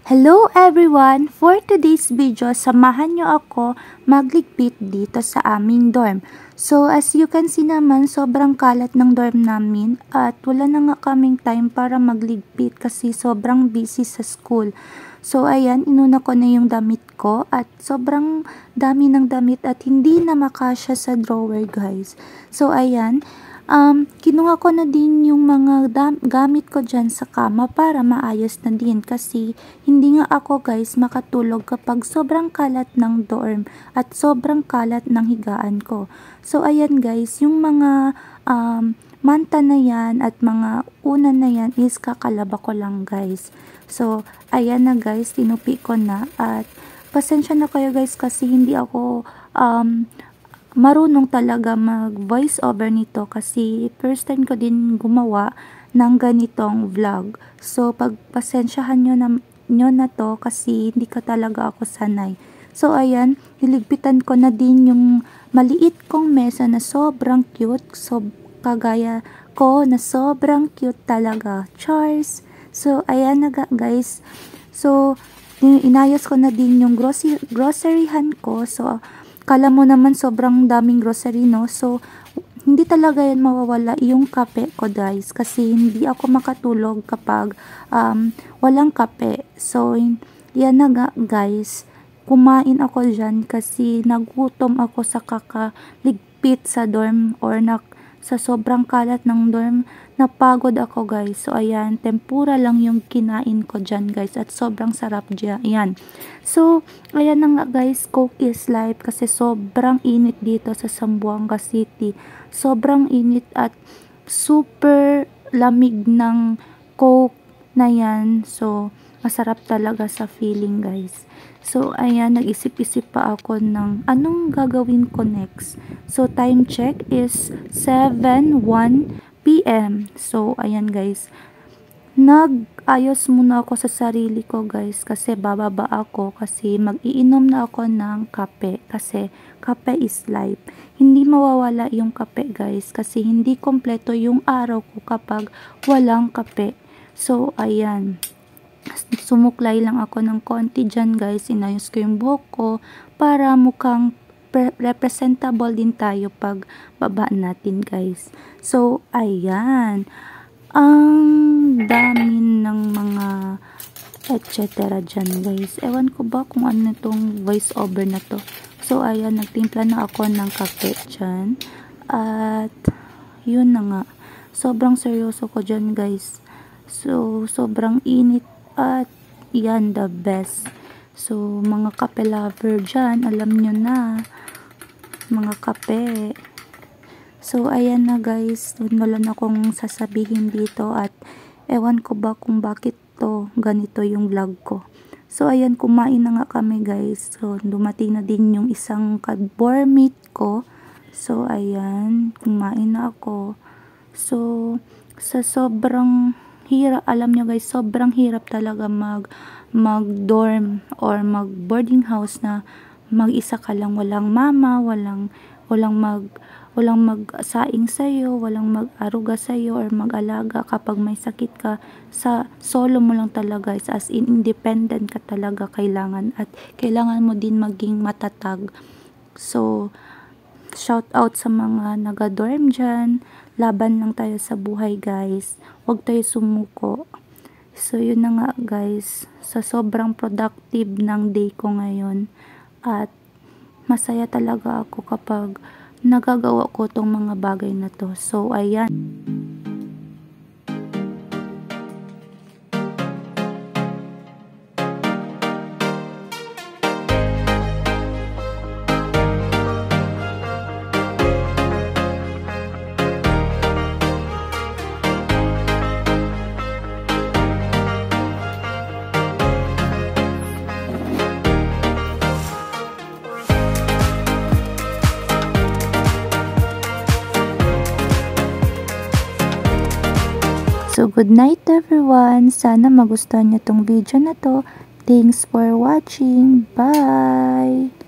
Hello everyone! For today's video, samahan nyo ako magligpit dito sa aming dorm. So as you can see naman, sobrang kalat ng dorm namin at wala na nga kaming time para magligpit kasi sobrang busy sa school. So ayan, inuna ko na yung damit ko at sobrang dami ng damit at hindi na makasya sa drawer guys. So ayan, kinuha ko na din yung mga gamit ko dyan sa kama para maayos na din kasi hindi nga ako guys makatulog kapag sobrang kalat ng dorm at sobrang kalat ng higaan ko. So ayan guys, yung mga manta na yan at mga unan na yan is kakalaba ko lang guys. So ayan na guys, tinupi ko na at pasensya na kayo guys kasi hindi ako marunong talaga mag voice over nito kasi first time ko din gumawa ng ganitong vlog. So pagpasensyahan nyo na to kasi hindi ka talaga ako sanay. So ayan, hiligpitan ko na din yung maliit kong mesa na sobrang cute. So kagaya ko na sobrang cute talaga. Cheers! So ayan na guys. So inayos ko na din yung groceryhan ko. So kala mo naman sobrang daming grocery, no? So, hindi talaga yan mawawala yung kape ko, guys. Kasi hindi ako makatulog kapag walang kape. So, yan na nga, guys. Kumain ako dyan kasi nagutom ako sa kakaligpit sa dorm or sa sobrang kalat ng dorm. Napagod ako, guys. So, ayan. Tempura lang yung kinain ko dyan, guys. At sobrang sarap dyan. Ayan. So, ayan na nga, guys. Coke is life kasi sobrang init dito sa Zamboanga City. Sobrang init at super lamig ng Coke na yan. So, masarap talaga sa feeling, guys. So, ayan. Nag-isip-isip pa ako ng anong gagawin ko next. So, time check is 7:01 PM. So, ayan guys. Nag-ayos muna ako sa sarili ko guys kasi bababa ako kasi mag-iinom na ako ng kape kasi kape is life. Hindi mawawala yung kape guys kasi hindi kompleto yung araw ko kapag walang kape. So, ayan. Sumuklay lang ako ng konti dyan guys. Inayos ko yung buhok ko para mukhang representable din tayo pag baba natin guys. So ayan, ang dami ng mga etc dyan guys. Ewan ko ba kung ano itong voice over na to. So ayan, nagtimpla na ako ng kape dyan at yun na nga, sobrang seryoso ko dyan guys. So sobrang init at yan the best. So mga kape lover dyan, alam nyo na mga kape. So ayan na guys, wala na akong sasabihin dito at ewan ko ba kung bakit to ganito yung vlog ko. So ayan, kumain na nga kami guys. So dumating na din yung isang ka-dorm mate ko. So ayan, kumain na ako. So sa sobrang hirap, alam nyo guys, sobrang hirap talaga mag-dorm or mag-boarding house na mag-isa ka lang, walang mama, walang mag-saing sa'yo, walang mag-aruga sa'yo or mag-alaga kapag may sakit ka. Sa solo mo lang talaga guys, as in independent ka talaga kailangan at kailangan mo din maging matatag. So shout out sa mga naga-dorm dyan, laban lang tayo sa buhay guys, huwag tayo sumuko. So yun na nga guys, sa sobrang productive ng day ko ngayon at masaya talaga ako kapag nagagawa ko tong mga bagay na to. So ayan. So, good night everyone. Sana magustuhan nyo tong video na to. Thanks for watching. Bye!